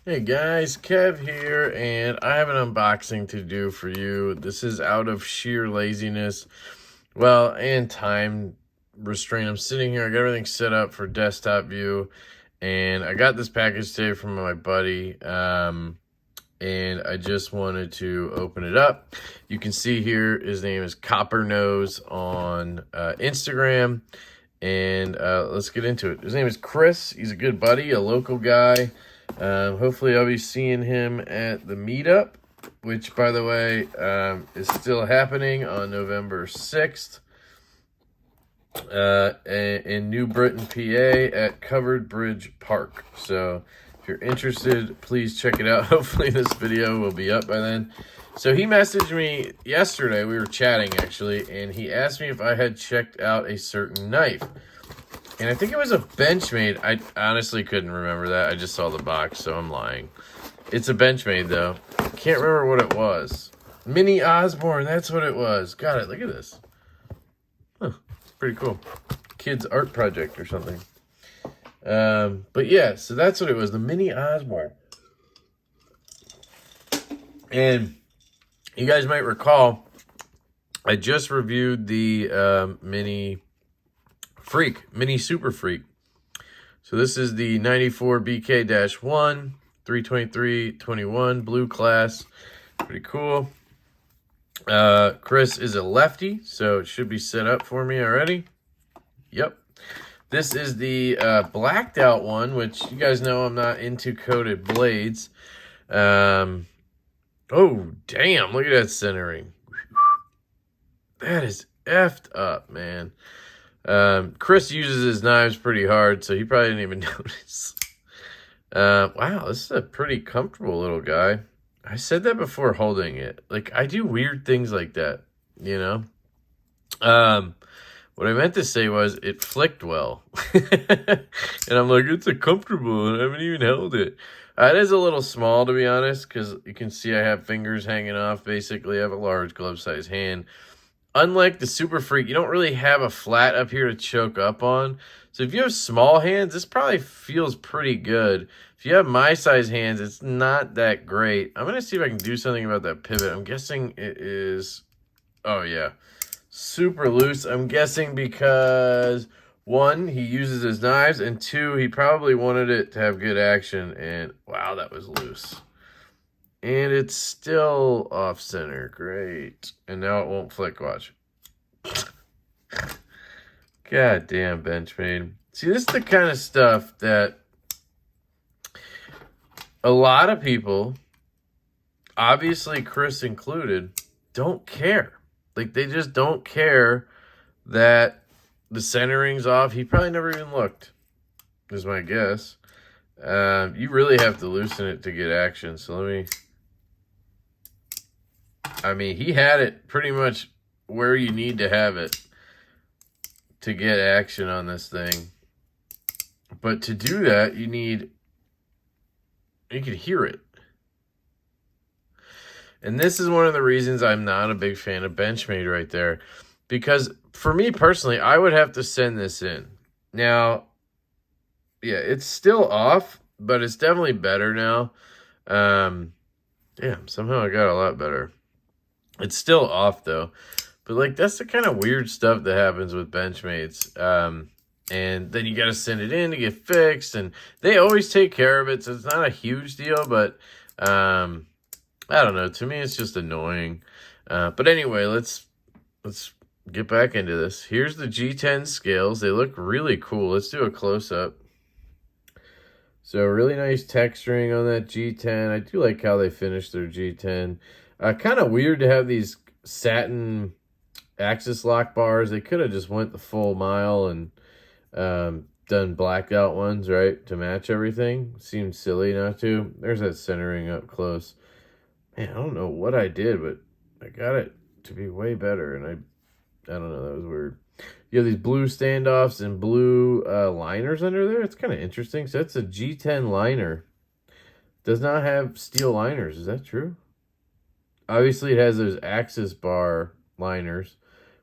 Hey guys, Kev here, and I have an unboxing to do for you. This is out of sheer laziness, well, and time restraint. I'm sitting here, I got everything set up for desktop view, and I got this package today from my buddy, and I just wanted to open it up. You can see here, his name is Copper Nose on Instagram, and let's get into it. His name is Chris. He's a good buddy, a local guy. Hopefully I'll be seeing him at the meetup, which, by the way, is still happening on November 6th in New Britain, PA at Covered Bridge Park. So if you're interested, please check it out. Hopefully this video will be up by then. So he messaged me yesterday. We were chatting, actually, and he asked me if I had checked out a certain knife. And I think it was a Benchmade. I honestly couldn't remember that. I just saw the box, so I'm lying. It's a Benchmade, though. Can't remember what it was. Mini Osbourne, that's what it was. Got it. Look at this. Huh, it's pretty cool. Kid's art project or something. But yeah, so that's what it was. The Mini Osbourne. And you guys might recall, I just reviewed the Mini Super Freak. So this is the 94 BK-1, 323-21 blue class. Pretty cool. Chris is a lefty, so it should be set up for me already. Yep. This is the blacked out one, which you guys know I'm not into coated blades. Oh, damn. Look at that centering. That is effed up, man. Chris uses his knives pretty hard, so he probably didn't even notice. Wow, this is a pretty comfortable little guy. I said that before holding it. Like, I do weird things like that, you know? What I meant to say was it flicked well. And I'm like, it's a comfortable, and I haven't even held it. It is a little small, to be honest, because you can see I have fingers hanging off. Basically, I have a large glove-sized hand. Unlike the Super Freak, you don't really have a flat up here to choke up on. So if you have small hands, this probably feels pretty good. If you have my size hands, it's not that great. I'm going to see if I can do something about that pivot. I'm guessing it is, oh yeah, super loose. I'm guessing because, one, he uses his knives, and two, he probably wanted it to have good action. And wow, that was loose. And it's still off center. Great. And now it won't flick. Watch. God damn, Benchmade. See, this is the kind of stuff that a lot of people, obviously Chris included, don't care. Like, they just don't care that the centering's off. He probably never even looked, is my guess. You really have to loosen it to get action. So let me... I mean, he had it pretty much where you need to have it to get action on this thing. But to do that, you can hear it. And this is one of the reasons I'm not a big fan of Benchmade right there. Because for me personally, I would have to send this in. Now, yeah, it's still off, but it's definitely better now. Damn, somehow I got a lot better. It's still off, though. But, like, that's the kind of weird stuff that happens with Benchmates. And then you got to send it in to get fixed. And they always take care of it, so it's not a huge deal. But, I don't know. To me, it's just annoying. But anyway, let's get back into this. Here's the G10 scales. They look really cool. Let's do a close-up. So, really nice texturing on that G10. I do like how they finished their G10. Kind of weird to have these satin axis lock bars. They could have just went the full mile and done blacked out ones, right, to match everything. Seems silly not to. There's that centering up close. Man, I don't know what I did, but I got it to be way better, and I don't know, that was weird. You have these blue standoffs and blue liners under there. It's kind of interesting. So that's a G10 liner. Does not have steel liners. Is that true? Obviously, it has those axis bar liners.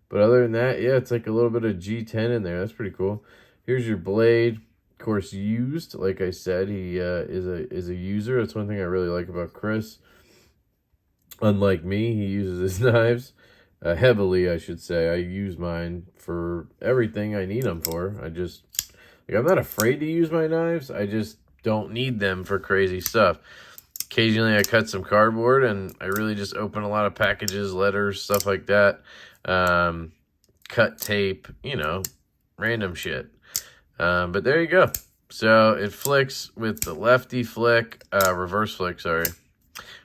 But other than that, yeah, it's like a little bit of G10 in there. That's pretty cool. Here's your blade. Of course, used. Like I said, he is a user. That's one thing I really like about Chris. Unlike me, he uses his knives heavily, I should say. I use mine for everything I need them for. I'm not afraid to use my knives. I just don't need them for crazy stuff. Occasionally, I cut some cardboard, and I really just open a lot of packages, letters, stuff like that. Cut tape, random shit. But there you go. So it flicks with the lefty flick, reverse flick, sorry,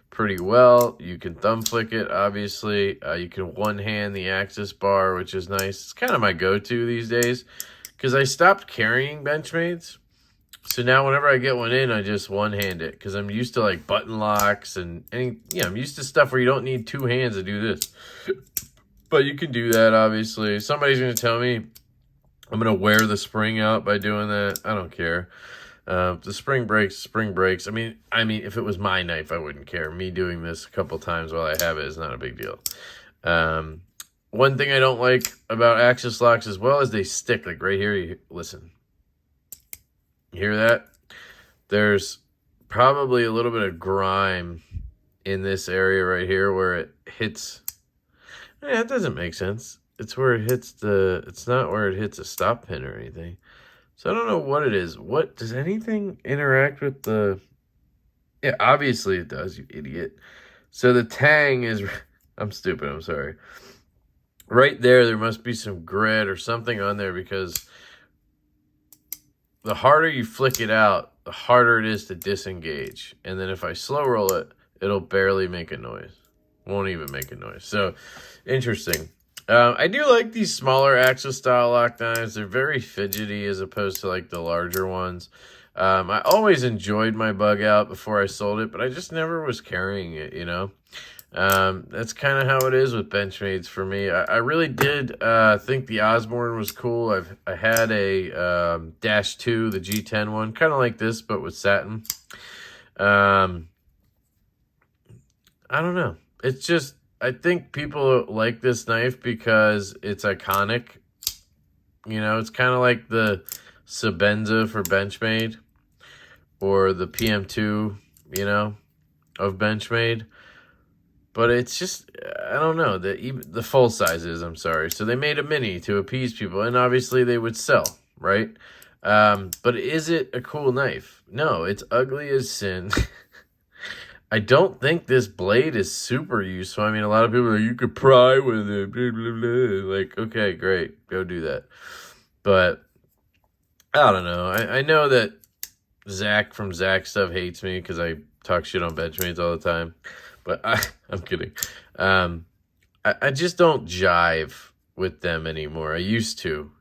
pretty well. You can thumb flick it, obviously. You can one-hand the axis bar, which is nice. It's kind of my go-to these days because I stopped carrying Benchmades. So now whenever I get one in, I just one-hand it because I'm used to like button locks and I'm used to stuff where you don't need two hands to do this. But you can do that, obviously. Somebody's going to tell me I'm going to wear the spring out by doing that. I don't care. The spring breaks. I mean, if it was my knife, I wouldn't care. Me doing this a couple times while I have it is not a big deal. One thing I don't like about axis locks as well is they stick. Like right here, listen. You hear that? There's probably a little bit of grime in this area right here where it hits. Yeah, it doesn't make sense. It's where it hits it's not where it hits a stop pin or anything. So I don't know what it is. What, does anything interact with the, yeah, obviously it does, you idiot. So the tang is, I'm stupid, I'm sorry. Right there must be some grit or something on there because the harder you flick it out, the harder it is to disengage. And then if I slow roll it, it'll barely make a noise. Won't even make a noise. So, interesting. I do like these smaller axis style lock knives. They're very fidgety as opposed to like the larger ones. I always enjoyed my bug out before I sold it, but I just never was carrying it, That's kind of how it is with Benchmades for me. I really did think the Osbourne was cool. I had a Dash 2, the G10 one, kind of like this, but with satin. I don't know. It's just, I think people like this knife because it's iconic. It's kind of like the Sebenza for Benchmade or the PM2, of Benchmade. But it's just, I don't know, the full sizes, I'm sorry. So they made a mini to appease people, and obviously they would sell, right? But is it a cool knife? No, it's ugly as sin. I don't think this blade is super useful. I mean, a lot of people are like, you could pry with it, blah, blah, blah. Like, okay, great, go do that. But, I don't know. I know that Zach from Zach Stuff hates me because I talk shit on Benchmades all the time. But I'm kidding. I just don't jive with them anymore. I used to,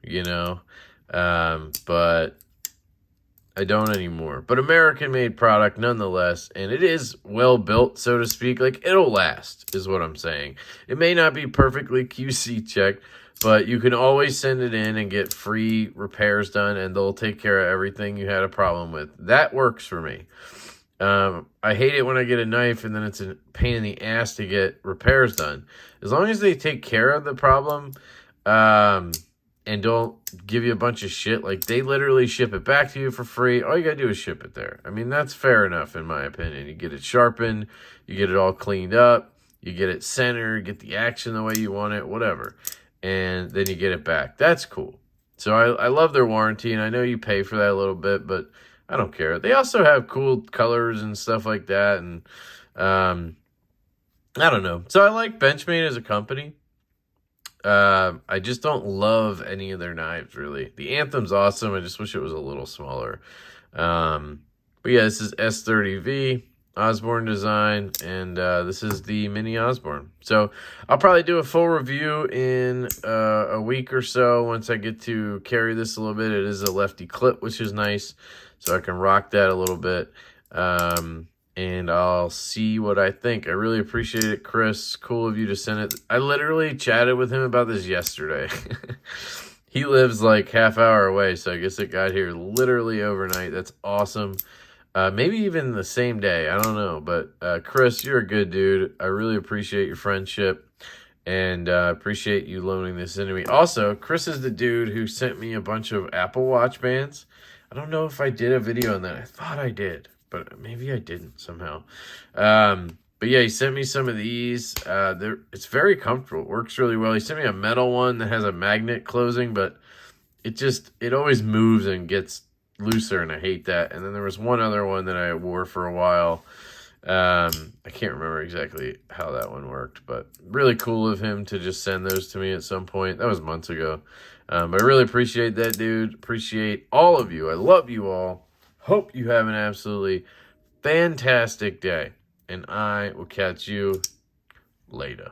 but I don't anymore. But American-made product nonetheless, and it is well-built, so to speak. Like, it'll last, is what I'm saying. It may not be perfectly QC checked, but you can always send it in and get free repairs done, and they'll take care of everything you had a problem with. That works for me. I hate it when I get a knife and then it's a pain in the ass to get repairs done. As long as they take care of the problem, and don't give you a bunch of shit, like they literally ship it back to you for free. All you gotta do is ship it there. I mean, that's fair enough in my opinion. You get it sharpened, you get it all cleaned up, you get it centered, get the action the way you want it, whatever. And then you get it back. That's cool. So I love their warranty, and I know you pay for that a little bit, but I don't care. They also have cool colors and stuff like that, and I don't know. So I like Benchmade as a company. I just don't love any of their knives, really. The Anthem's awesome. I just wish it was a little smaller. But yeah, this is S30V, Osbourne design, and this is the mini Osbourne. So I'll probably do a full review in a week or so once I get to carry this a little bit. It is a lefty clip, which is nice, so I can rock that a little bit. And I'll see what I think. I really appreciate it, Chris. Cool of you to send it. I literally chatted with him about this yesterday. He lives like half hour away, so I guess it got here literally overnight. That's awesome. Maybe even the same day. I don't know. But Chris, you're a good dude. I really appreciate your friendship. And appreciate you loaning this into me. Also, Chris is the dude who sent me a bunch of Apple Watch bands. I don't know if I did a video on that. I thought I did, but maybe I didn't somehow. But yeah, he sent me some of these. It's very comfortable. It works really well. He sent me a metal one that has a magnet closing, but it always moves and gets looser, and I hate that. And then there was one other one that I wore for a while. I can't remember exactly how that one worked, but really cool of him to just send those to me at some point. That was months ago. But I really appreciate that, dude. Appreciate all of you. I love you all. Hope you have an absolutely fantastic day. And I will catch you later.